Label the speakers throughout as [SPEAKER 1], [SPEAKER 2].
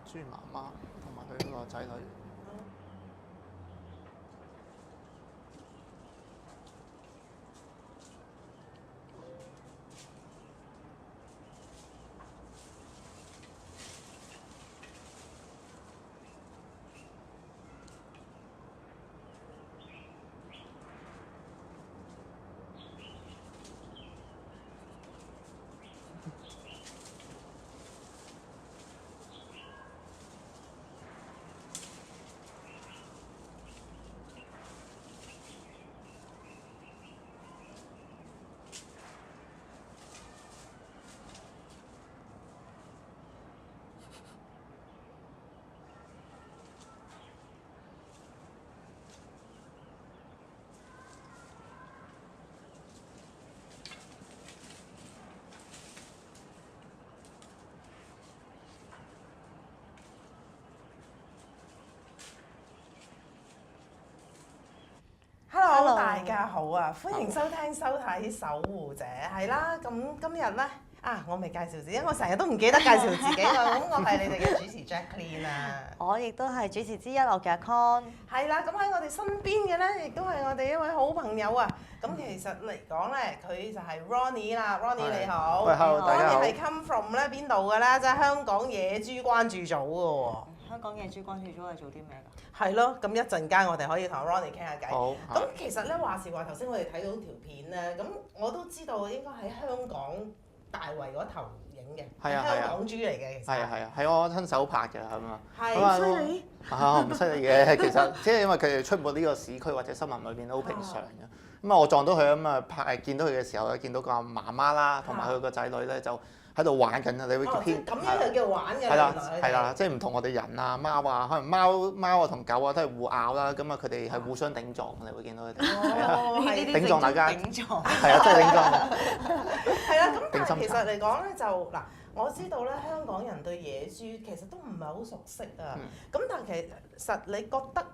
[SPEAKER 1] 豬媽媽同埋佢嗰個仔女。
[SPEAKER 2] Hello，大家好啊！歡迎收聽收睇《守護者》係啦。咁今日咧我未介紹自己，我成日都唔記得介紹自己啊。咁我係你哋嘅主持 Jacqueline 啊。
[SPEAKER 3] 我亦都係主持之一，我叫阿 Con。
[SPEAKER 2] 係啦，咁喺我哋身邊嘅咧，亦都係我哋一位好朋友啊。咁其實嚟講咧，佢就係 Ronnie 啦。Ronnie 你好。
[SPEAKER 1] 喂，Hello，大家好。
[SPEAKER 2] Ronnie 係 come from 咧邊度嘅咧？即係香港野豬關注組嘅喎。
[SPEAKER 3] 香港野豬關注組係做啲咩㗎？
[SPEAKER 2] 係咯，咁一陣間我哋可以同 Ronnie 傾下偈。
[SPEAKER 1] 好。
[SPEAKER 2] 咁其實咧話時話，頭先我哋睇到條片咧，咁我都知道應該喺香港大圍嗰頭影嘅，係香港豬嚟嘅。其實
[SPEAKER 1] 係我親手拍嘅咁啊。
[SPEAKER 2] 係犀利。
[SPEAKER 1] 唔犀利嘅，其實即係因為佢哋出沒呢個市區或者森林裏邊都好平常嘅。咁啊，我撞到佢咁啊見到佢嘅時候咧，見到個媽媽啦，同埋佢個仔女咧就喺度玩緊啊！你會見
[SPEAKER 2] 咁樣就叫玩嘅。
[SPEAKER 1] 係啦，即係唔同我哋人啊、貓啊，可能貓啊同狗啊都係互咬啦，咁啊佢哋係互相頂撞，你會見到佢哋。頂撞大家。
[SPEAKER 3] 頂撞。
[SPEAKER 1] 係啊，真係頂撞。
[SPEAKER 2] 係啦，咁但係其實嚟講咧，就嗱，我知道咧，香港人對野豬其實都唔係好熟悉啊。咁但係其實你覺得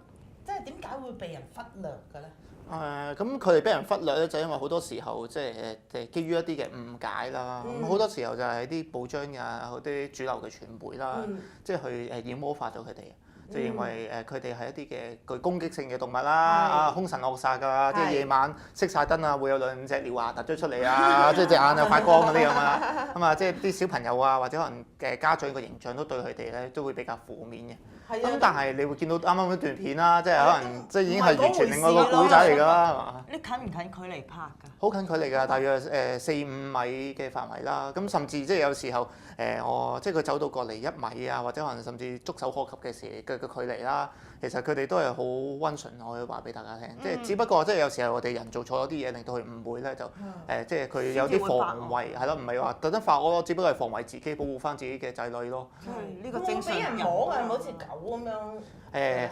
[SPEAKER 2] 即係點解會被人忽略嘅咧？
[SPEAKER 1] 咁佢哋俾人忽略咧，就因為好多時候即係基於一啲嘅誤解啦。咁好多時候就係啲報章啊、嗰啲主流嘅傳媒啦，即係去妖魔化咗佢哋，就認為佢哋係一啲嘅具攻擊性嘅動物啦，兇神惡煞㗎，即係夜晚熄晒燈啊，會有2隻獠牙突咗出嚟啊，即係隻眼又發光嗰啲咁啊，咁啊，即係啲小朋友啊，或者可能嘅家長嘅形象都對佢哋咧都會比較負面嘅。咁但係你會見到啱啱嗰段片啦，即係可能即係已經係完全另外一個古仔嚟㗎啦，係嘛？
[SPEAKER 3] 你近唔近距離拍㗎？
[SPEAKER 1] 好近距離㗎，大約4-5米嘅範圍啦。咁甚至即係有時候我即係佢走到過嚟1米啊，或者可能甚至觸手可及嘅嘅距離啦。其實佢哋都係好溫順，我可以話俾大家聽。即係只不過即係有時候我哋人做錯咗啲嘢，令到佢誤會咧，就即係佢有啲防衞係咯，唔係話特登發惡咯，只不過係防衞自己，保護翻自己嘅仔女咯。
[SPEAKER 3] 呢個正常
[SPEAKER 2] 俾人摸㗎，好似狗咁樣。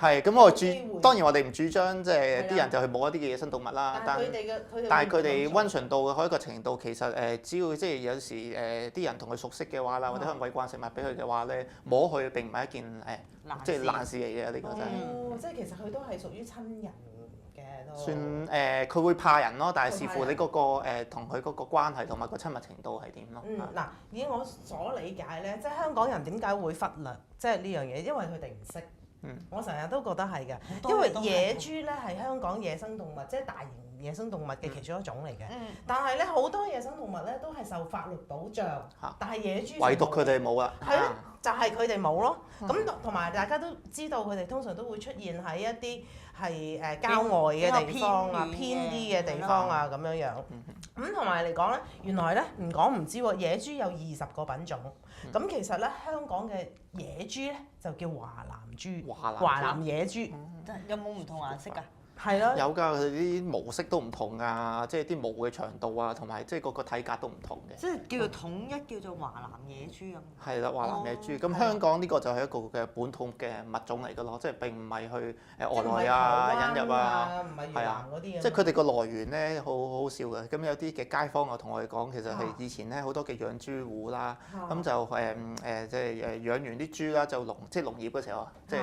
[SPEAKER 1] 係咁當然我哋唔主張即係啲人就去摸一啲嘅野生動物啦。但係佢哋溫順到嘅一個程度，其實只要即係有時啲人同佢熟悉嘅話啦，或者可能餵慣食物俾佢嘅話咧，摸佢並唔係一件即係難事嚟嘅，呢個真係。
[SPEAKER 2] 即係其實佢都係屬於親人嘅都。
[SPEAKER 1] 算佢會怕人咯，但係視乎你嗰個同佢嗰個關係同埋個親密程度係點咯。
[SPEAKER 2] 嗱，以我所理解咧，即係香港人點解會忽略即係呢樣嘢？因為佢哋唔識。我成日都覺得係嘅，因為野豬咧係香港野生動物，即係大型野生動物嘅其中一種嚟嘅。但係咧好多野生動物咧都係受法律保障，但係野豬
[SPEAKER 1] 唯獨佢哋冇啦。
[SPEAKER 2] 係咯，就係佢哋冇咯。咁同埋大家都知道，佢哋通常都會出現喺一啲係郊外嘅地方啊、偏啲嘅地方啊咁樣樣。咁同埋嚟講咧，原來咧唔講唔知喎，野豬有20個品種。咁其實咧，香港嘅野豬咧就叫華南豬，華南野豬。
[SPEAKER 3] 有冇唔同顏色㗎？
[SPEAKER 2] 係咯。
[SPEAKER 1] 有㗎，佢啲毛色都唔同㗎，即係啲毛嘅長度啊，同埋即係個體格都唔同嘅。
[SPEAKER 3] 即係叫做統一叫做華南野豬咁。
[SPEAKER 1] 係啦，華南野豬。咁香港呢個就係一個嘅本土嘅物種嚟㗎咯，即係並唔係去外來啊引入啊，係啊，即係佢哋個來源咧好好笑嘅。咁有啲嘅街坊啊同我哋講，其實係以前咧好多嘅養豬戶啦，咁就即係養完啲豬啦，就即係農業嗰時候，即係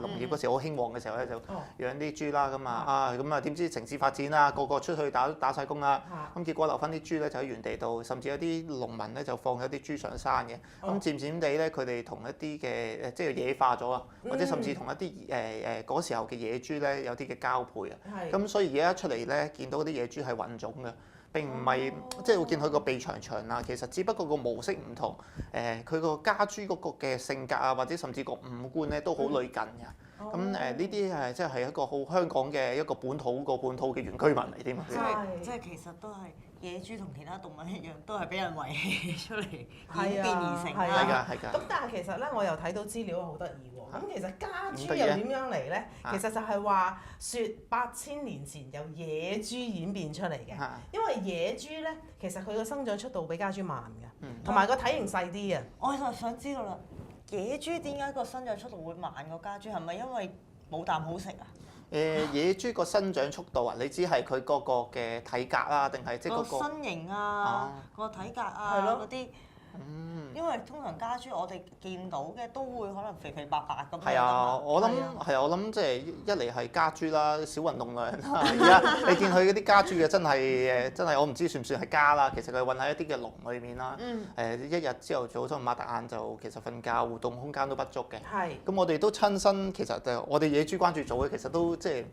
[SPEAKER 1] 農業嗰時好興旺嘅時候咧，就養啲豬啦，咁啊咁啊點知城市發展啦，個個出去打晒工啦，咁結果留翻啲豬咧就喺原地度，甚至有啲農民咧就放咗啲豬上山嘅，咁漸漸地咧佢哋同一啲嘅即係野化咗啊，或者甚至同一啲嗰時候嘅野豬咧有啲嘅交配啊，咁所以而家出嚟咧見到啲野豬係混種嘅。並唔係即係會見佢個鼻長長啊，其實只不過個模式唔同，佢個家豬嗰個嘅性格啊，或者甚至個五官咧都好類近嘅。咁呢啲即係一個好香港嘅一個本土嘅原居民嚟添。
[SPEAKER 3] 即係其實都係野豬同其他動物一樣，都係俾人遺棄出嚟演變而成啦。
[SPEAKER 1] 係㗎。
[SPEAKER 2] 咁但係其實咧，我又睇到資料好得意喎。咁其實家豬又點樣嚟咧？其實就係話説8000年前由野豬演變出嚟嘅。因為野豬咧，其實佢個生長速度比家豬慢嘅，同埋個體型細啲嘅。
[SPEAKER 3] 我就想知道啦，野豬點解個生長速度會慢過家豬？係咪因為冇啖好食啊？
[SPEAKER 1] 野豬個生長速度啊，你知係佢嗰個嘅體格啊，定係即係嗰個
[SPEAKER 3] 身形啊，個體格啊嗰啲。因為通常家豬我哋見到嘅都會可能肥肥白白咁樣。
[SPEAKER 1] 係啊，我諗即係一嚟係家豬啦，少運動量啦。而家你見佢嗰啲家豬嘅真係我唔知算唔算係家啦。其實佢韞喺一啲嘅籠裏面啦。一日朝頭早都擘大眼就其實瞓覺，活動空間都不足嘅。咁我哋都親身其實我哋野豬關注組嘅其實都即係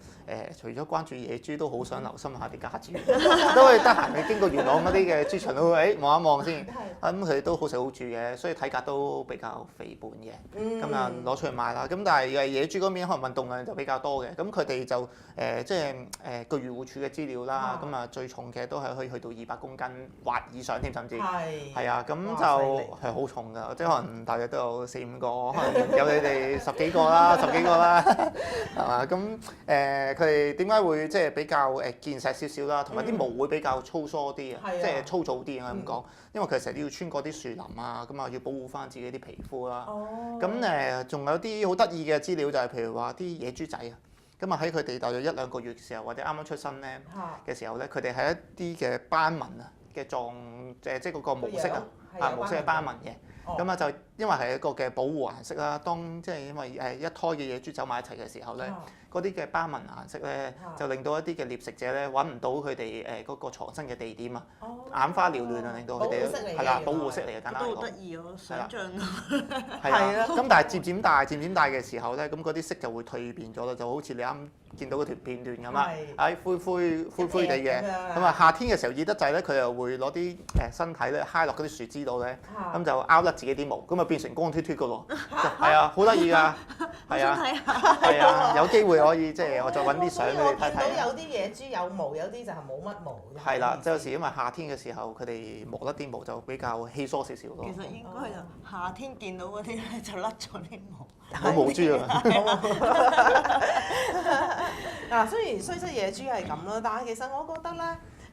[SPEAKER 1] 除咗關注野豬，都好想留心下啲家豬，都會得閒去經過元朗嗰啲嘅豬場都會望一望先。咁佢哋都好食好住嘅，所以體格都比較肥胖嘅，咁啊攞出去賣啦。咁但係野豬嗰邊可能運動量就比較多嘅，咁佢哋就即係據漁護署嘅資料啦，咁啊最重嘅都係可以去到200公斤或以上添，甚至係啊，咁就係好重㗎，即係可能大約都有4-5個，可能有你哋10幾個啦，係嘛？咁佢哋點解會即係比較健碩少少啦，同埋啲毛會比較粗疏啲啊，即係粗糙啲啊咁講，因為佢成日都要穿過啲樹林啊，咁啊要保護翻自己啲皮膚啦。咁仲有啲好得意嘅資料就係譬如話啲野豬仔啊，咁啊喺佢哋大約1-2個月嘅時候，或者啱啱出生咧嘅時候咧，佢哋係一啲嘅斑紋啊嘅即係嗰個毛色毛色係斑紋嘅。咁啊就因為係一個嘅保護顏色啦，當即係因為一胎嘅野豬走埋一齊嘅時候咧，嗰啲嘅斑紋顏色咧就令到一啲嘅獵食者咧揾唔到佢哋嗰個藏身嘅地點啊，眼花繚亂啊，令到佢哋係啦保護色嚟嘅，簡單嚟講。
[SPEAKER 3] 都好得意喎，想像
[SPEAKER 1] 係啦。咁但係漸漸大嘅時候咧，咁嗰啲色就會蛻變咗啦，就好似你啱見到嗰條片段咁啊，灰地嘅。咁啊夏天嘅時候熱得滯咧，佢又會攞啲身體咧揩落嗰啲樹枝度咧，咁就拗甩自己啲毛，咁啊變成光脫脫㗎喎。係啊，好得意㗎。係啊，有機會可以即係我再揾啲相俾你睇睇。
[SPEAKER 2] 我見到有啲野豬有毛，有啲就係冇乜毛。
[SPEAKER 1] 係啦，即係有時因為夏天嘅時候，佢哋磨甩啲毛就比較稀疏少少咯。
[SPEAKER 3] 其實應該就夏天見到嗰啲咧就甩咗啲毛。
[SPEAKER 1] 冇毛豬啊！
[SPEAKER 2] 嗱，雖然雖則野豬係咁啦，但係其實我覺得咧。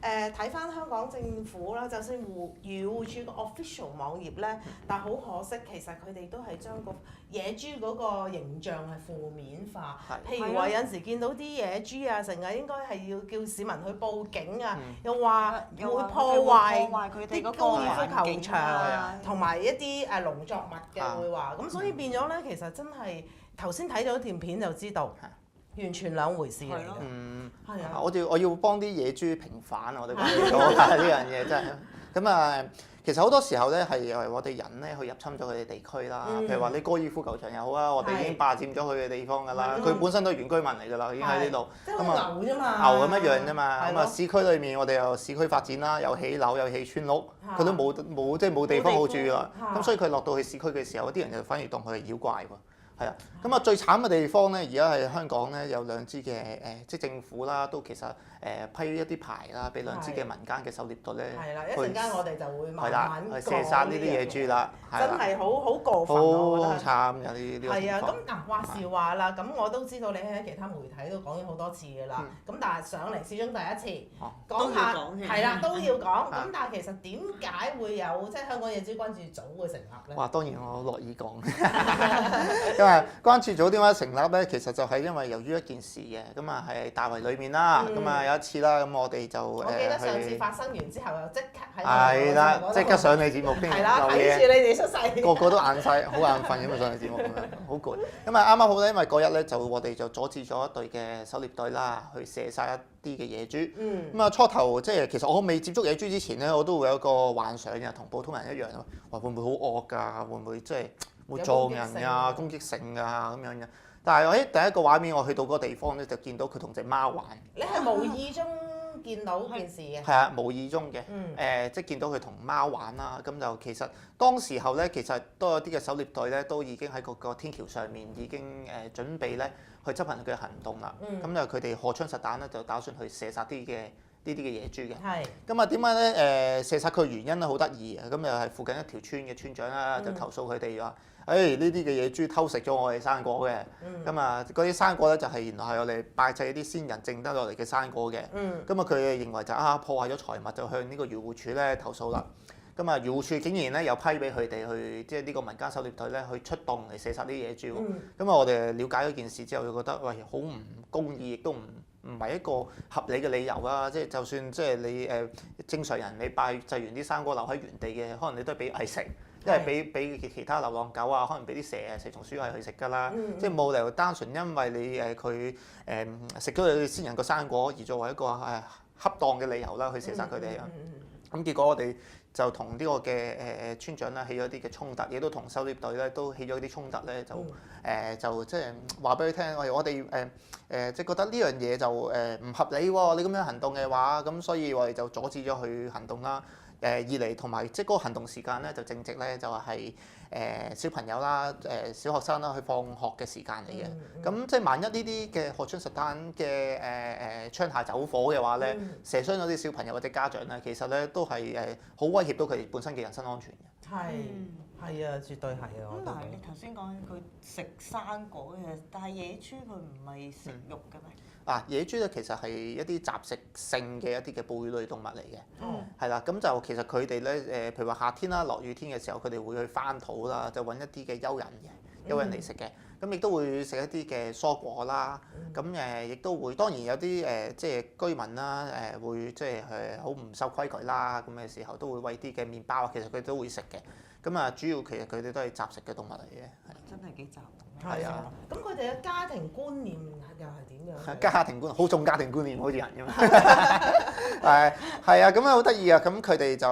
[SPEAKER 2] 睇翻香港政府啦，就算漁護署個 official 網頁咧，但係好可惜，其實佢哋都係將個野豬嗰個形象係負面化。譬如話有陣時見到啲野豬啊，成日應該係要叫市民去報警啊，又話會破壞
[SPEAKER 3] 佢哋嗰個
[SPEAKER 2] 高爾夫球場同埋一啲農作物嘅會話，咁所以變咗咧，其實真係頭先睇咗段片就知道。完全兩回事嚟嘅。係啊，
[SPEAKER 1] 我要幫啲野豬平反啊！我哋講呢樣嘢真係。咁啊，其實好多時候咧係我哋人咧去入侵咗佢哋地區啦。譬如話你高爾夫球場又好啊，我哋已經霸佔咗佢嘅地方㗎啦。佢本身都係原居民嚟㗎啦，已經喺呢度。
[SPEAKER 2] 咁啊，牛啫嘛。
[SPEAKER 1] 牛咁一樣啫嘛。咁啊，市區裏面我哋又市區發展啦，又起樓又起村屋，佢都冇地方好住啦。咁所以佢落到去市區嘅時候，啲人就反而當佢係妖怪喎。係啊，咁啊最慘嘅地方咧，而家係香港咧有兩支嘅即係政府啦，都其實批一啲牌啦，俾兩支嘅民間嘅狩獵隊咧，
[SPEAKER 2] 係啦，一陣間我哋就會慢慢
[SPEAKER 1] 去射殺呢啲野豬啦，
[SPEAKER 2] 真係好過分
[SPEAKER 1] 好慘有呢個情況。
[SPEAKER 2] 係啊，咁嗱話時話啦，咁我都知道你喺其他媒體都講咗好多次㗎啦，咁但係上嚟始終第一次講下係啦都要講，咁但係其實點解會有即係香港野豬關注組會成立咧？
[SPEAKER 1] 哇，當然我樂意講。咁啊，關注組點解成立咧？其實就係因為由於一件事嘅，咁啊係大圍裏面啦，咁啊有一次啦，咁我哋就
[SPEAKER 2] 我記得上次發生完之後，又即刻喺
[SPEAKER 1] 係啦，即刻上你節目傾
[SPEAKER 2] 係啦，
[SPEAKER 1] 有
[SPEAKER 2] 睇住你哋出世，
[SPEAKER 1] 個個都眼曬，好眼瞓咁啊上你節目咁樣，好攰。咁啊啱啱好咧，因為嗰日咧就我哋就阻止咗一隊嘅狩獵隊啦，去射殺一啲嘅野豬。咁啊初頭即係其實我未接觸野豬之前咧，我都會有個幻想嘅，同普通人一樣咯，話會唔會好惡㗎？會唔會即係會撞人啊、攻擊性啊咁樣嘅？但係我喺第一個畫面，我去到嗰個地方咧，就見到佢同隻貓玩。
[SPEAKER 2] 你係無意中見到件事嘅？
[SPEAKER 1] 係啊，無意中嘅。即係見到佢同貓玩啦。咁就其實當時候咧，其實都有啲嘅狩獵隊咧，都已經喺嗰個天橋上面已經準備咧去執行佢嘅行動啦。咁就佢哋荷槍實彈咧，就打算去射殺呢啲嘅野豬嘅。
[SPEAKER 2] 係。
[SPEAKER 1] 咁啊點解咧？射殺佢嘅原因咧好得意啊！咁又係附近一條村嘅村長啦，就投訴佢哋話：呢啲嘅野豬偷食咗我哋生果嘅。咁啊嗰啲生果咧就係原來係我哋拜祭啲先人剩得落嚟嘅生果嘅。咁啊佢哋認為就破壞咗財物，就向呢個漁護署咧投訴啦。咁啊漁護署竟然咧有批俾佢哋去即係呢個民間狩獵隊咧去出動嚟射殺啲野豬喎。咁啊我哋了解咗件事之後，就覺得喂好唔公義，亦都唔係一個合理嘅理由啦，即係就算即係你正常人你拜祭完啲生果留喺原地嘅，可能你都係俾蟻食，因為俾其他流浪狗啊，可能俾啲蛇蟲鼠蟻去食㗎啦，即係冇理由單純因為你佢食咗你先人個生果而作為一個恰當嘅理由啦去射殺佢哋啊。咁結果我哋就同呢個嘅村長咧起咗啲嘅衝突，亦都同狩獵隊咧都起咗啲衝突咧，就即係話俾佢聽，我哋即係覺得呢樣嘢就唔合理喎，你咁樣行動嘅話，咁所以我哋就阻止咗佢行動啦。二嚟同埋即係嗰個行動時間咧，就正值咧就係小朋友啦、小學生啦去放學嘅時間嚟嘅。咁即係萬一呢啲嘅荷槍實彈嘅槍械走火嘅話咧，射傷咗啲小朋友或者家長咧，其實咧都係好威脅到佢哋本身嘅人身安全嘅。
[SPEAKER 2] 係啊，絕對係啊。
[SPEAKER 3] 咁但係你頭先講佢食生果嘅，但係野豬佢唔係食肉嘅咩？
[SPEAKER 1] 野豬咧其實係一啲雜食性嘅一啲嘅哺乳類動物嚟嘅，係啦，咁就其實佢哋咧譬如話夏天啦、落雨天嘅時候，佢哋會去翻土啦，就揾一啲嘅蚯蚓嚟食嘅，咁亦都會食一啲嘅蔬果啦，咁亦都會當然有啲即係居民啦會即係好唔守規矩啦，咁嘅時候都會餵啲嘅麵包啊，其實佢都會食嘅，咁啊主要其實佢哋都係雜食嘅動物嚟嘅，
[SPEAKER 3] 真係幾雜。
[SPEAKER 1] 係啊。
[SPEAKER 2] 咁佢哋嘅家庭觀念又係點樣？
[SPEAKER 1] 家庭觀好重家庭觀念，好似人咁嘛。係啊，咁啊好得意啊！咁佢哋就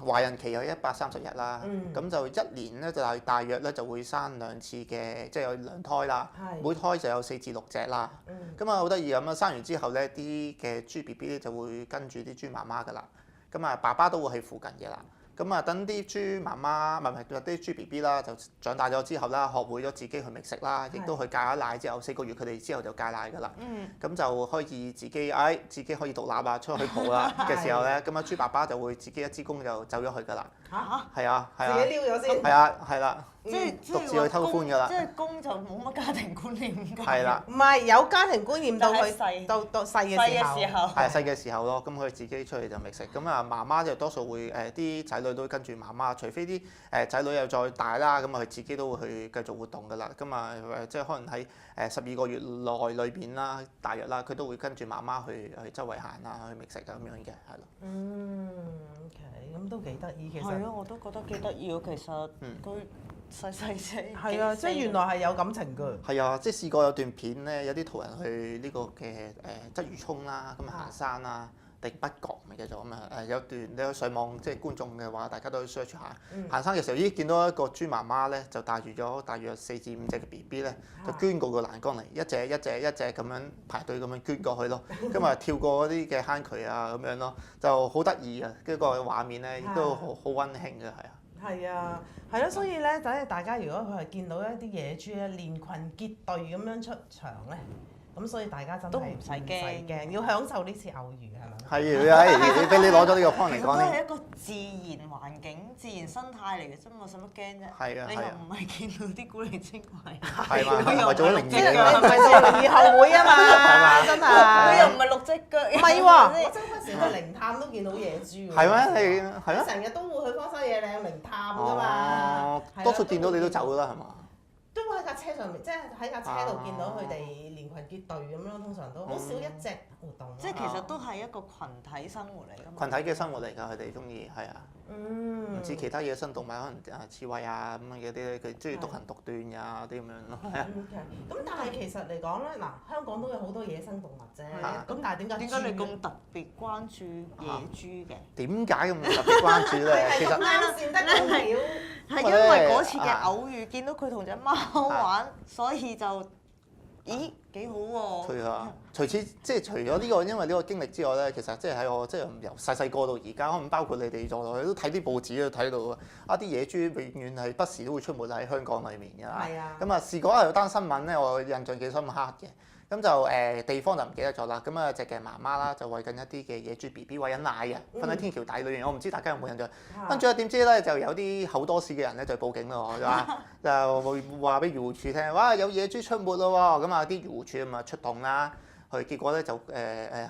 [SPEAKER 1] 懷孕期有130日啦，咁就一年咧就大約咧就會生2次嘅，即係有2胎啦。每胎就有4至6隻啦。咁啊好得意咁啊！生完之後咧，啲嘅豬 B B 咧就會跟住啲豬媽媽㗎啦。咁啊爸爸都會喺附近嘅啦。咁啊，等啲豬媽媽，唔係啲豬 B B 啦，就長大咗之後啦，學會咗自己去覓食啦，亦都去戒咗奶之後，4個月佢哋之後就戒奶㗎啦。咁就可以自己可以獨立啊，出去蒲啦嘅時候咧，咁啊豬爸爸就會自己一支公就走咗去㗎啦。係啊。自己
[SPEAKER 2] 撩咗先。
[SPEAKER 1] 係啦。
[SPEAKER 3] 即係
[SPEAKER 1] 獨自去偷歡㗎啦。
[SPEAKER 3] 即係公就冇乜家庭觀念㗎。
[SPEAKER 1] 係啦。
[SPEAKER 2] 唔係有家庭觀念到佢
[SPEAKER 3] 細
[SPEAKER 2] 到細嘅時候。
[SPEAKER 1] 係細嘅時候咯，咁佢自己出去就覓食。咁啊媽媽就多數會啲仔女都跟住媽媽，除非啲仔女又再大啦，咁啊佢自己都會去繼續活動㗎啦。咁啊即係可能喺12個月內裏邊啦，大約啦，佢都會跟住媽媽去周圍行啊，去覓食咁樣嘅，係咯。
[SPEAKER 2] OK，咁都幾得意其實。
[SPEAKER 3] 係啊，我都覺得幾得意啊，其實佢細細隻。
[SPEAKER 2] 係啊，即係原來係有感情㗎。
[SPEAKER 1] 係啊，即係試過有段片咧，有啲途人去呢個嘅鰂魚涌啦，咁啊行山啦。定北角咪叫做咁啊！有段你去上網即係觀眾嘅話，大家都去 search 下。行山嘅時候，見到一個豬媽媽咧，就帶住咗大約4至5隻嘅 B B 咧，就捐過個欄杆嚟，一隻咁樣排隊咁樣捐過去咯。咁啊跳過嗰啲嘅坑渠啊咁樣咯，就好得意啊！呢個畫面咧亦都好溫馨嘅，係啊。
[SPEAKER 2] 係啊，係咯，所以咧，等大家如果佢係見到一啲野豬咧，連群結隊咁樣出場咧。咁所以大家真係
[SPEAKER 3] 都唔使驚，
[SPEAKER 2] 要享受呢次偶遇係咪？
[SPEAKER 1] 係啊，俾你攞咗呢個 point 嚟講
[SPEAKER 3] 都係一個自然環境、自然生態嚟嘅啫嘛，使乜驚啫？
[SPEAKER 1] 係啊，
[SPEAKER 3] 你又唔係見到啲古靈精怪。
[SPEAKER 1] 係嘛？唔係做咗靈異
[SPEAKER 2] 你唔係做靈異後會啊嘛？真係。
[SPEAKER 3] 佢又唔係6隻腳。
[SPEAKER 2] 唔係喎，我周不時去靈探都見到野豬喎。
[SPEAKER 1] 係咩？係咩？
[SPEAKER 2] 成日都會去荒山野嶺靈探㗎嘛。
[SPEAKER 1] 多數見到你都走㗎啦，係嘛？
[SPEAKER 2] 都車上面，即係喺架車度見到佢哋連群結隊咁咯，通常都好少一隻活動。
[SPEAKER 3] 即係其實都係一個群體生活嚟㗎嘛。
[SPEAKER 1] 群體嘅生活嚟㗎，佢哋中意係啊。唔似其他野生動物，可能刺蝟啊咁樣嗰啲咧，佢中意獨行獨斷㗎啲咁樣咯，係啊。
[SPEAKER 2] 咁但係其實嚟講咧，嗱香港都有好多野生動物啫。咁但係點解
[SPEAKER 3] 你咁特別關注野豬嘅？
[SPEAKER 1] 點解咁特別關注咧？其實
[SPEAKER 2] 啱先得咁巧。
[SPEAKER 3] 係因為嗰次嘅偶遇，見到佢同隻貓玩，所以就咦幾好喎。
[SPEAKER 1] 係啊，除此即係除咗呢個，因為呢個經歷之外咧，其實即係喺我即係由細細個到而家，可能包括你哋在內都睇啲報紙都睇到啲野豬永遠係不時都會出沒喺香港裡面㗎。
[SPEAKER 2] 係啊。
[SPEAKER 1] 咁啊試過有單新聞咧，我印象幾深刻嘅。咁就地方就唔記得咗啦。咁啊隻嘅媽媽啦，就餵緊一啲嘅野豬 BB 餵緊奶嘅，瞓喺天橋底裏面。我唔知大家有冇印象。跟住點知咧就有啲口多士嘅人咧就報警咯，就話俾漁護署聽，哇有野豬出沒咯喎。咁啊啲漁護署咁啊出動啦，結果咧就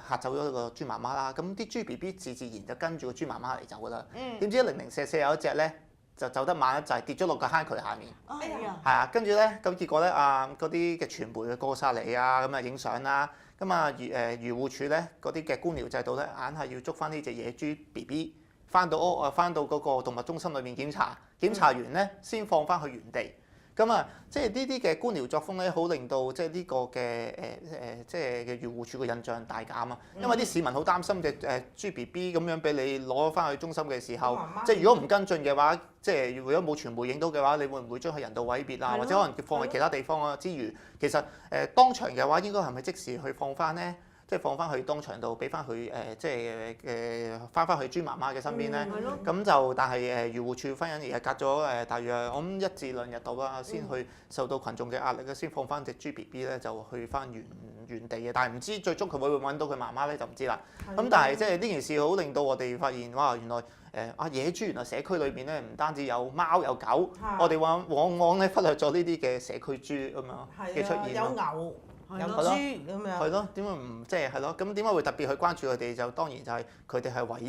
[SPEAKER 1] 嚇走咗個豬媽媽啦。咁啲豬 BB 自然就跟住個豬媽媽嚟走㗎啦。點知零零舍舍有一隻咧，就走得慢一滯，跌咗落個坑渠下面。係啊，跟住咧，咁結果咧，嗰啲嘅傳媒過晒嚟啊，咁啊影相啦。咁啊漁護署咧，嗰啲嘅官僚制度咧，硬係要捉翻呢隻野豬 BB， 翻到屋翻到嗰個動物中心裏面檢查，檢查完咧先放翻去原地。咁啊，即係呢啲嘅官僚作風咧，好令到即係呢個嘅即係嘅漁護署嘅印象大減啊！因為啲市民好擔心嘅豬 BB 咁樣俾你攞翻去中心嘅時候，即係如果唔跟進嘅話，即係如果冇傳媒影到嘅話，你會唔會將佢人道毀滅啊？或者可能放喺其他地方啊？之餘，其實當場嘅話，應該係咪即時去放翻咧？即係放翻去當場度，俾翻佢即係翻去豬媽媽嘅身邊咧。咁就但係漁護署反而係隔咗大約我諗1至2日到啦，先去受到群眾嘅壓力咧，先放翻隻豬 BB 咧就去翻原地嘅。但係唔知最終佢會唔會揾到佢媽媽咧就唔知啦。咁但係即係呢件事好令到我哋發現，哇！原來野豬原來社區裏邊咧唔單止有貓有狗，我哋往往咧忽略咗呢啲嘅社區豬咁樣嘅出現。
[SPEAKER 2] 有牛。有豬咁樣。係
[SPEAKER 1] 咯，點解唔即係係咯？咁點解會特別去關注佢哋？就當然就係佢哋係唯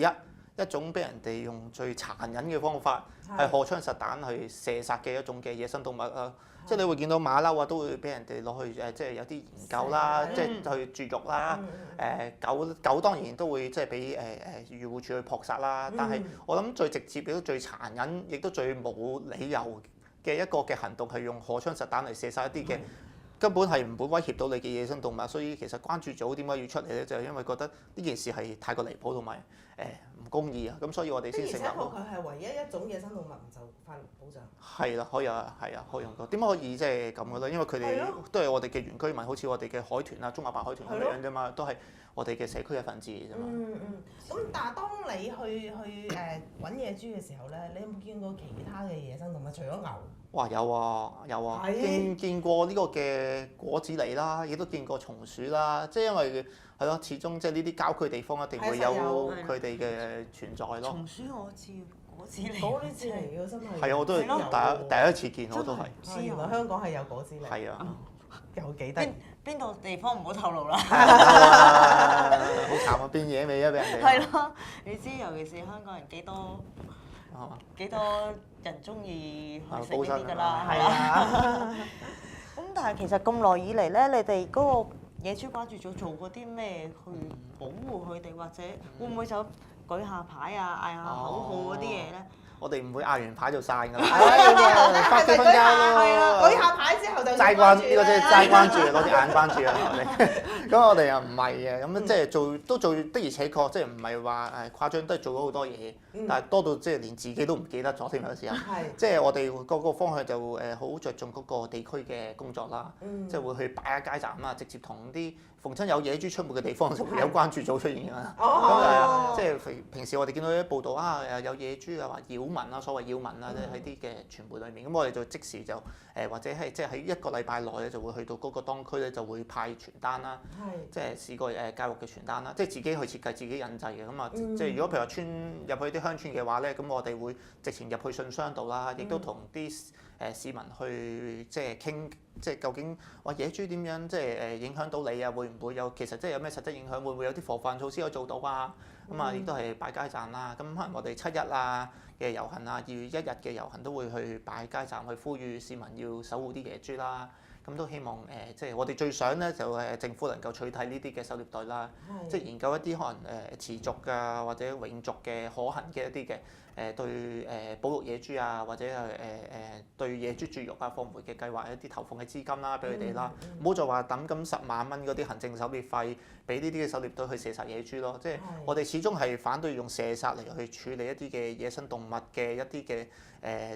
[SPEAKER 1] 一種俾人哋用最殘忍嘅方法係荷槍實彈去射殺嘅一種嘅野生動物啊！即係你會見到馬騮啊，都會俾人哋攞去即係有啲研究啦，即係去絕育啦。狗當然都會即係俾漁護署去撲殺啦。但係我諗最直接亦都最殘忍，亦都最冇理由嘅一個嘅行動係用荷槍實彈嚟射殺一啲嘅。根本係唔會威脅到你嘅野生動物，所以其實關注組點解要出嚟咧？就係因為覺得呢件事係太過離譜同埋唔公義啊！咁所以我哋先成立。
[SPEAKER 2] 而且佢係唯一一種野生動物唔受法律保障。
[SPEAKER 1] 係啦，可以啊，係啊，可以用到。點解可以即係咁嘅咧？因為佢哋都係我哋嘅原居民，好似我哋嘅海豚啊、中亞白海豚咁樣啫嘛，都係我哋嘅社區嘅分子嚟啫嘛。
[SPEAKER 2] 咁但係當你去揾野豬嘅時候咧，你有冇見過其他嘅野生動物？除咗牛？
[SPEAKER 1] 哇！有啊，見過呢個嘅果子狸啦，亦都見過松鼠啦。即係因為係咯，始終即係呢啲郊區地方一定會有佢哋嘅存在咯。
[SPEAKER 3] 松鼠我知，果子狸。
[SPEAKER 2] 果子狸嘅真係。
[SPEAKER 1] 係啊，我都係第一次見，我都係。
[SPEAKER 2] 原來香港係有果子狸。
[SPEAKER 1] 係啊。
[SPEAKER 2] 有幾得？
[SPEAKER 3] 邊度地方唔好透露啦。
[SPEAKER 1] 好慘啊！變野味啊，俾人哋。
[SPEAKER 3] 係咯，你知尤其是香港人幾多人中意去食呢啲㗎啦，係啊。咁但係其實咁耐以嚟咧，你哋嗰個野豬關注組做過啲咩去保護佢哋，或者會唔會就舉下牌啊、嗌下口號嗰啲嘢咧？
[SPEAKER 1] 我哋唔會嗌完牌就散㗎啦，
[SPEAKER 2] 翻幾分鐘咯。係啊，舉下牌之後就
[SPEAKER 1] 齋關呢個即係齋關注，攞隻眼關注啊！咁我哋又唔係嘅，咁即係做的而且確，即係唔係話誇張，都係做咗好多嘢，但係多到即係連自己都唔記得咗添有時候。即係我哋嗰個方向就好着重嗰個地區嘅工作啦，即係會去擺下街站啊，直接同啲逢親有野豬出沒嘅地方就會有關注組出現㗎啦。咁即係平時我哋見到啲報道啊，有野豬啊，話擾民啊，所謂擾民啊，即係喺啲嘅傳媒裏面，咁我哋就即時就或者係即係喺1個禮拜內咧就會去到嗰個當區咧就會派傳單啦，即係試過教育嘅傳單啦，即係自己去設計、自己印製嘅咁啊。即係如果譬如話入去啲鄉村嘅話咧，咁我哋會直情入去信箱度啦，亦都同啲市民去即係傾，即係究竟話野豬點樣即係影響到你啊？會唔會有其實即係有咩實質影響？會唔會有啲防範措施可以做到啊？咁啊，亦都係擺街站啦。咁可能我哋7·1啊、嘅遊行啊，2月1日嘅遊行都會去擺街站去呼籲市民要守護啲野豬啦。咁都希望即係我哋最想咧就政府能夠取締呢啲嘅狩獵隊啦，即係研究一啲可能持續㗎或者永續嘅可行嘅一啲嘅對保育野豬啊，或者係對野豬絕育啊、放回嘅計劃一啲投放嘅資金啦，俾佢哋啦，唔好再話抌咁10萬蚊嗰啲行政狩獵費俾呢啲嘅狩獵隊去射殺野豬咯。即係我哋始終係反對用射殺嚟去處理一啲嘅野生動物嘅一啲嘅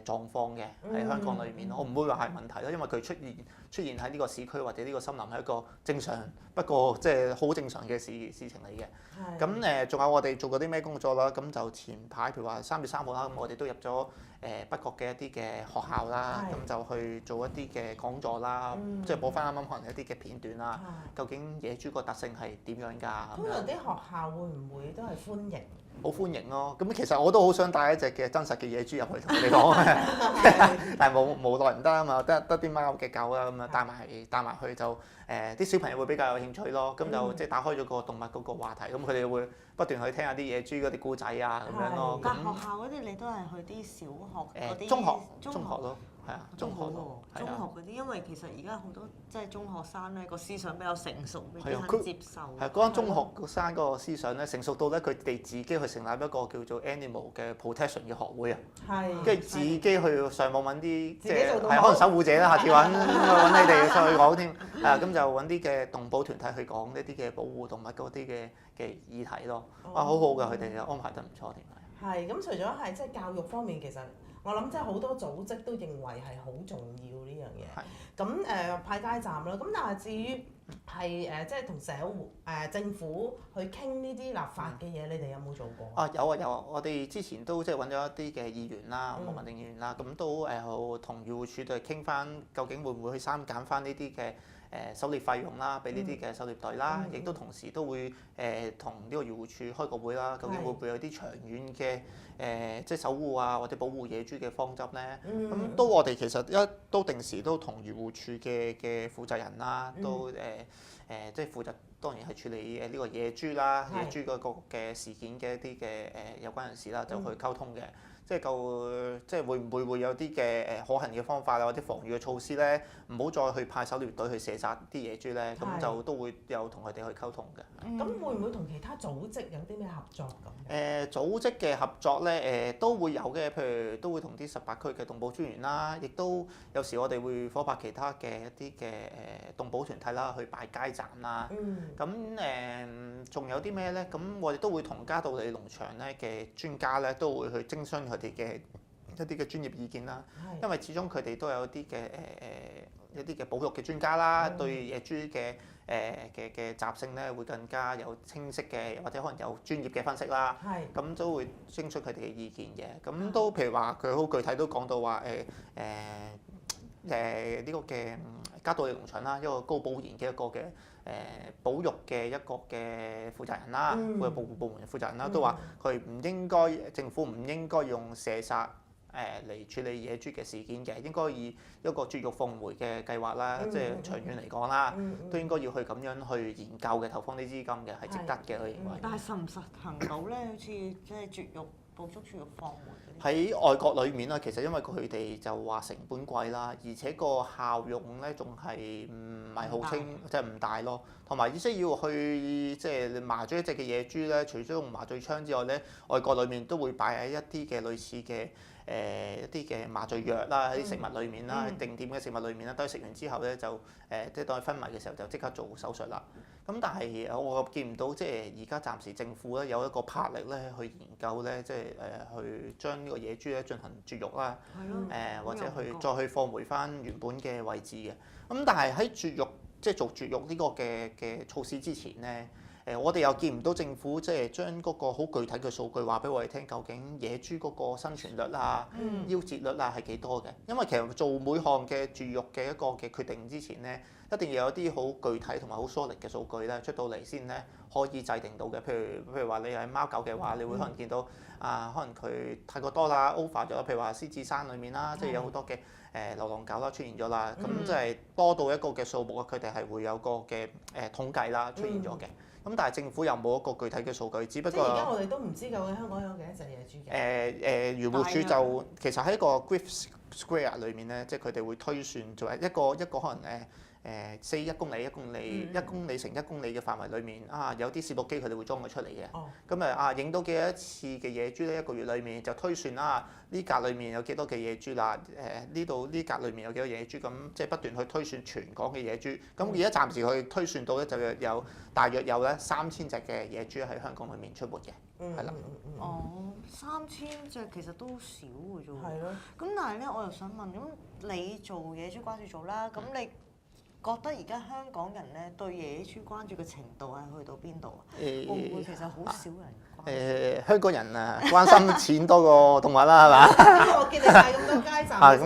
[SPEAKER 1] 狀況嘅喺香港裏面，我唔會話係問題咯，因為佢出現喺呢個市區或者呢個森林係一個正常不過即係好正常嘅事情嚟嘅。咁仲有我哋做過啲咩工作啦？咁就前排譬如話3月3號啦，咁我哋都入咗北角嘅一啲嘅學校啦，咁就去做一啲嘅講座啦，即係播翻啱啱可能一啲嘅片段啦。究竟野豬個特性係點樣㗎？
[SPEAKER 2] 通常啲學校會唔會都係歡迎？
[SPEAKER 1] 好歡迎咯！咁其實我都好想帶一隻嘅真實嘅野豬入去同你講，但係無奈唔得啊嘛，得啲貓嘅狗啦，咁啊帶埋去就啲小朋友會比較有興趣咯。咁就即係打開咗個動物嗰個話題，咁佢哋會不斷去聽下啲野豬嗰啲故仔啊咁樣咯。
[SPEAKER 3] 但學校嗰啲你都係去啲小學嗰啲
[SPEAKER 1] 中學咯。係啊，中學
[SPEAKER 3] 中學嗰啲，因為其實而家好多即係中學生咧個思想比較成熟，比較肯接受。
[SPEAKER 1] 係嗰間中學生嗰個思想咧成熟到咧，佢哋自己去成立一個叫做 Animal 嘅 Protection 嘅學會啊。係。跟住自己去上網揾啲即係可能守護者啦，下次揾你哋再去講添。咁就揾啲嘅動保團體去講呢啲嘅保護動物嗰啲嘅議題咯。好好㗎，佢哋安排得唔錯添。
[SPEAKER 2] 係。咁除咗係即係教育方面，其實我諗即係好多組織都認為係好重要呢樣嘢。咁派街站啦，咁但係至於係即係同政府去傾呢啲立法嘅嘢，你哋有冇做過？
[SPEAKER 1] 有啊！我哋之前都即係揾咗一啲嘅議員啦，毛孟靜議員啦，咁都同漁護署度傾翻，究竟會唔會去刪減翻呢啲嘅狩獵費用啦，俾呢啲嘅狩獵隊啦，亦都同時都會同呢個漁護署開個會啦，究竟會唔會有啲長遠嘅即係守護啊或者保護野豬嘅方針咧？咁都我哋其實都定時都同漁護署嘅負責人啦，都即係負責當然係處理呢個野豬啦，野豬嗰個嘅事件嘅一啲嘅有關人士啦，就去溝通嘅。即係會唔會有啲嘅可行嘅方法啊，或者防禦嘅措施咧？唔好再去派狩獵隊去射殺啲野豬咧，咁就都會有同佢哋去溝通嘅。
[SPEAKER 2] 咁會唔會同其他組織有啲咩合作咁？
[SPEAKER 1] 組織嘅合作咧，都會有嘅，譬如都會同啲18區嘅動保專員啦，亦都有時我哋會夥拍其他嘅一啲嘅動保團體啦，去擺街站啦。咁仲有啲咩咧？咁我哋都會同嘉道理農場咧嘅專家咧，都會去徵詢佢哋嘅一啲嘅專業意見啦。因為始終佢哋都有一啲嘅保育嘅專家啦，對野豬嘅習性咧會更加有清晰嘅，或者可能有專業嘅分析啦。咁都會徵詢佢哋嘅意見嘅。咁都譬如話佢好具體都講到話呢個嘅嘉道理農場啦，一個高保研嘅一個嘅保育嘅一個嘅負責人啦，保育保護部門嘅負責人啦，都話佢政府唔應該用射殺嚟處理野豬嘅事件嘅，應該以一個絕育放回嘅計劃啦，即係長遠嚟講啦，都應該要去咁樣去研究嘅，投放啲資金嘅係值得嘅，我認為。
[SPEAKER 3] 但係實唔實行到咧？好似即係絕育、捕捉、絕育、放回嗰啲。
[SPEAKER 1] 喺外國裏面啦，其實因為佢哋就話成本貴啦，而且個效用咧仲係唔係好清，即係唔大咯。同埋即係要去即係麻醉一隻嘅野豬咧，除咗用麻醉槍之外咧，外國裏面都會擺喺一啲嘅類似嘅一啲嘅麻醉藥啦，喺啲食物裏面啦，定點嘅食物裏面啦，都係食完之後咧就即係當佢昏迷嘅時候就即刻做手術啦。咁但係我見唔到即係而家暫時政府咧有一個魄力咧去研究咧，即係去將呢個野豬咧進行絕育啦，或者再去放回翻原本嘅位置嘅。咁但係喺絕育即係做絕育呢個嘅措施之前咧。我哋又見唔到政府即係將嗰個好具體嘅數據話俾我哋聽，究竟野豬嗰個生存率啊、夭折率啊係幾多嘅？因為其實做每項嘅絕育嘅一個嘅決定之前咧，一定要有啲好具體同埋好 solid 嘅數據咧出到嚟先咧可以制定到嘅。譬如話你係貓狗嘅話，你會可能見到可能佢太過多啦 over 咗，譬如話獅子山裡面啦，即係有好多嘅流浪狗啦出現咗啦，咁即係多到一個嘅數目啊，佢哋係會有個嘅統計啦出現咗嘅。咁但係政府又冇一個具體嘅數據，只不過
[SPEAKER 2] 即係而家我哋都唔知究竟香港有幾多隻野豬嘅。
[SPEAKER 1] 漁護署就其實喺個 Griffith Square 裏面咧，即係佢哋會推算做係一個可能1公里1公里乘1公里嘅範圍裏面有啲攝錄機佢哋會裝佢出嚟嘅。咁影到幾多次嘅野豬咧？一個月裏面就推算呢格裏面有幾多嘅野豬啦？呢格裏面有幾多野豬？咁即係不斷去推算全港嘅野豬。咁而家暫時去推算到咧，就有大約有咧3000隻嘅野豬喺香港裏面出沒嘅，係啦。
[SPEAKER 3] 3000隻其實都少嘅啫喎。
[SPEAKER 2] 係咯。
[SPEAKER 3] 咁但係咧，我又想問，咁你做野豬關注組啦，咁你覺得而家香港人咧對野豬關注嘅程度係去到邊度啊？會唔會其實好少人關注？
[SPEAKER 1] 香港人關心錢多過動物啦，係嘛？
[SPEAKER 2] 我見你帶咁多街站，睇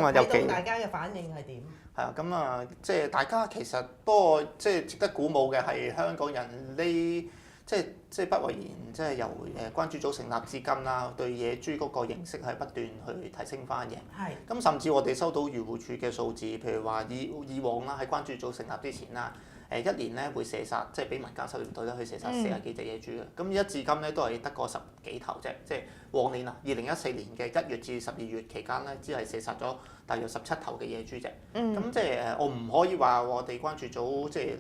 [SPEAKER 2] 到大家嘅反應係點？
[SPEAKER 1] 係啊，咁即係大家其實不過即係值得鼓舞嘅係香港人呢，即係不諱言，即係由關注組成立至今啦，對野豬嗰個認識係不斷去提升翻嘅。
[SPEAKER 2] 係。
[SPEAKER 1] 咁甚至我哋收到漁護署嘅數字，譬如話以往啦，喺關注組成立之前啦，一年咧會射殺，即係俾民間狩獵隊咧去射殺40幾隻野豬嘅。咁一至今咧都係得個10幾頭啫，即係往年2014年嘅1月至12月期間咧，只係射殺咗大約17頭嘅野豬啫。咁即係我唔可以話我哋關注組即係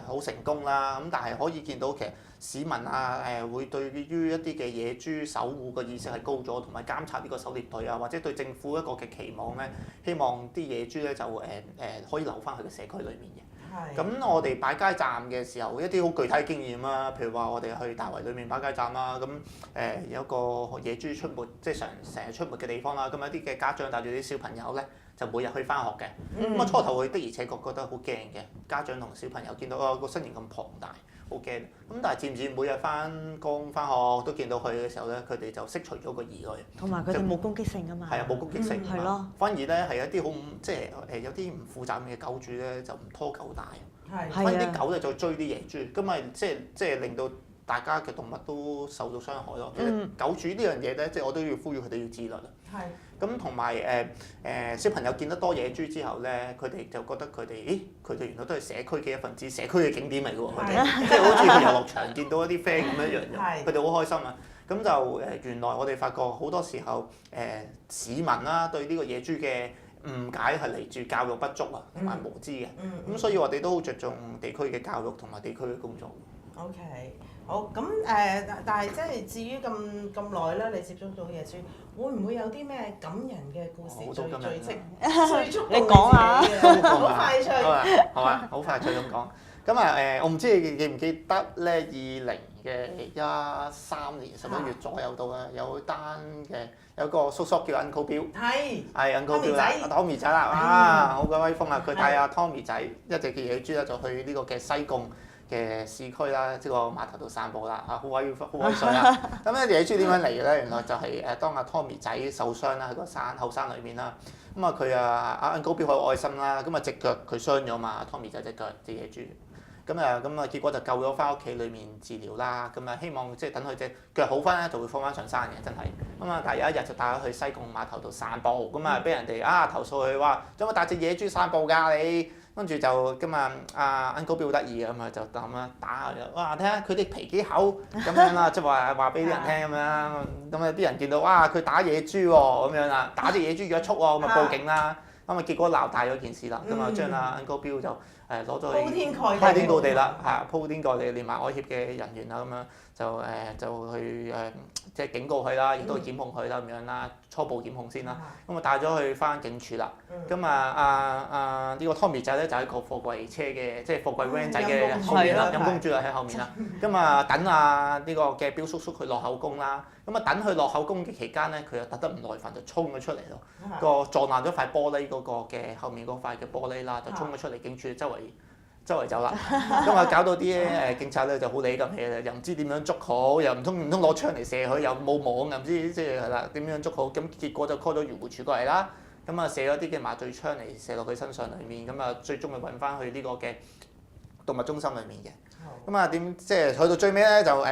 [SPEAKER 1] 好成功啦。咁但係可以見到其實市民會對於一啲嘅野豬守護嘅意識係高咗，同埋監察呢個狩獵隊或者對政府一個嘅期望咧，希望啲野豬咧就可以留翻去個社區裏面嘅。咁我哋擺街站嘅時候，一啲好具體嘅經驗啦，譬如話我哋去大圍裏面擺街站啦，咁有一個野豬出沒，即係成日出沒嘅地方啦，咁有啲嘅家長帶住啲小朋友咧，就每日去翻學嘅。咁初頭佢的而且確覺得好驚嘅，家長同小朋友見到個身形咁龐大，好驚。咁但係漸漸每日翻工翻學都見到佢嘅時候咧，佢哋就釋除咗個疑慮。
[SPEAKER 3] 同埋佢哋冇攻擊性啊嘛。
[SPEAKER 1] 係啊，冇攻擊性。
[SPEAKER 3] 係咯。
[SPEAKER 1] 反而咧係一啲好即係有啲唔負責任嘅狗主咧，就唔拖狗帶。
[SPEAKER 2] 係。
[SPEAKER 1] 反而啲狗咧就追啲野豬，咁咪即係令到大家嘅動物都受到傷害咯。其實狗主呢樣嘢咧，即係我都要呼籲佢哋要自律啊。
[SPEAKER 2] 係。
[SPEAKER 1] 咁同埋小朋友見得多野豬之後咧，佢哋就覺得佢哋原來都係社區嘅一份子，社區嘅景點嚟㗎喎。佢哋即係好似去遊樂場見到一啲 friend 咁一樣嘅，佢哋好開心啊！咁就原來我哋發覺好多時候市民啦對呢個野豬嘅誤解係嚟自教育不足同埋無知嘅。咁所以我哋都好着重地區嘅教育同埋地區嘅工作。
[SPEAKER 2] OK，好咁但係即係至於咁耐啦，你接觸到野豬，會唔會有啲咩感人嘅故事最觸動你
[SPEAKER 3] 講下，
[SPEAKER 2] 好快脆。
[SPEAKER 1] 好啊，好快脆咁講。咁我唔知你記唔記得咧？2013年11月左右到啦，有個叔叔叫 Uncle Bill， 係 Uncle Bill 啦，Tommy 仔啦，好鬼威風啊！佢帶阿 Tommy 仔一隻嘅野豬咧，就去呢個嘅西貢嘅市區啦，即係個碼頭度散步啦，好威水啦！咁咧野豬點樣嚟嘅咧？原來就係當阿 Tommy 仔受傷啦，喺個後山裏面啦。咁佢阿 Uncle Bill 好有愛心啦，咁隻腳佢傷咗嘛，Tommy 仔隻腳隻野豬。咁結果就救咗翻屋企裏面治療啦。希望即係等佢隻腳好翻咧，就會放翻上山嘅，真係。但係有一日就帶佢去西貢碼頭度散步，俾人哋投訴佢話：做乜帶隻野豬散步㗎你？跟住就阿 Uncle Bill 好得意嘅，就咁樣打佢。哇！睇下佢啲皮幾厚咁樣啦，即係話俾啲人聽咁樣。咁啲人見到哇，佢打野豬喎咁樣啦，打隻野豬約束喎，咁報警啦。結果鬧大咗件事啦，將阿 Uncle Bill 就攞咗去鋪天蓋地啦，鋪天蓋地連埋愛協嘅人員啦，就去即係警告佢啦，亦都檢控佢啦咁樣啦，初步檢控先啦。帶咗去翻警署啦。呢個 Tommy 仔咧就喺個貨櫃車嘅，即係貨櫃 van 仔嘅後面啦，陰公豬喺後面啦。等呢個嘅標叔叔佢落口供啦。等佢落口供嘅期間咧，佢又特得唔耐煩就衝咗出嚟咯。撞爛咗塊玻璃嗰個嘅後面嗰塊嘅玻璃啦，就衝咗出嚟警署周圍走啦。搞到啲警察咧就好理咁氣啦，又唔知點樣捉好，又唔通攞槍嚟射佢，又冇網，又唔知即係啦點樣捉好。咁結果就 call 咗漁護署過嚟啦。射咗啲嘅麻醉槍嚟射落佢身上裡面，最終就運翻去呢個嘅動物中心裡面嘅。即係去到最尾咧就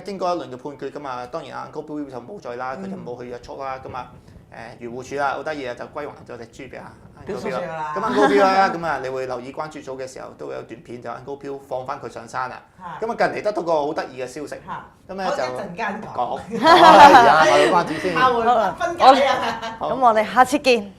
[SPEAKER 1] 經過一輪嘅判決當然Uncle Bill就冇罪啦，佢就冇去約束啦。漁護署啦，好得意啊，就歸還咗隻豬俾阿
[SPEAKER 2] 標叔叔啦。
[SPEAKER 1] 咁高標啦，咁啊，你會留意關注組嘅時候都會有段片就高標放翻佢上山啦。咁啊，近嚟得到個好得意嘅消息，咁咧就
[SPEAKER 2] 一陣間
[SPEAKER 1] 講，而家賣個關子先。
[SPEAKER 2] 下回分解啊！
[SPEAKER 3] 咁我哋下次見。